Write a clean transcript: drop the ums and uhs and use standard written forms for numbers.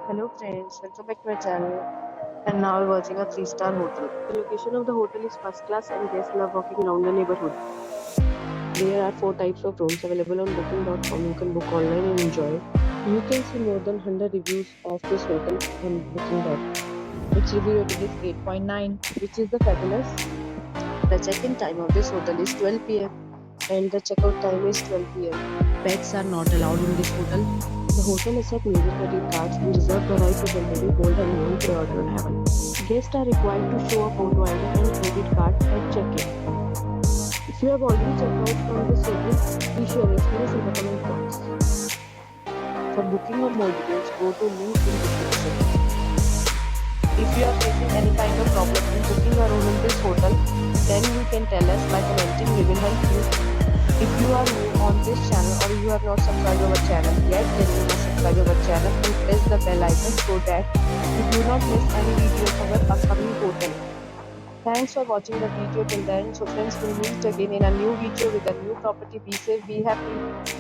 Hello friends, welcome back to my channel. And now we're watching a 3-star hotel. The location of the hotel is first class and guests love walking around the neighborhood. There are 4 types of rooms available on booking.com. You can book online and enjoy. You can see more than 100 reviews of this hotel on booking.com. Its review rating is 8.9, which is the fabulous. The check-in time of this hotel is 12 p.m. and the checkout time is 12 p.m. Pets are not allowed in this hotel. The hotel accepts major credit cards and reserves the right to temporarily hold an amount prior on arrival. Guests are required to show a photo ID and credit card at check-in. If you have already checked out from this hotel, please share your experience in the comment box. For booking or more details, go to link in description. If you are facing any kind of problem in booking a room in this hotel, then you can tell us by commenting. We will help you. If you are new on this channel or you have not subscribed our channel yet, then you must subscribe our channel and press the bell icon so that you do not miss any video of our upcoming hotel. Thanks for watching the video till then. So friends, we'll meet again in a new video with a new property. Be safe, be happy.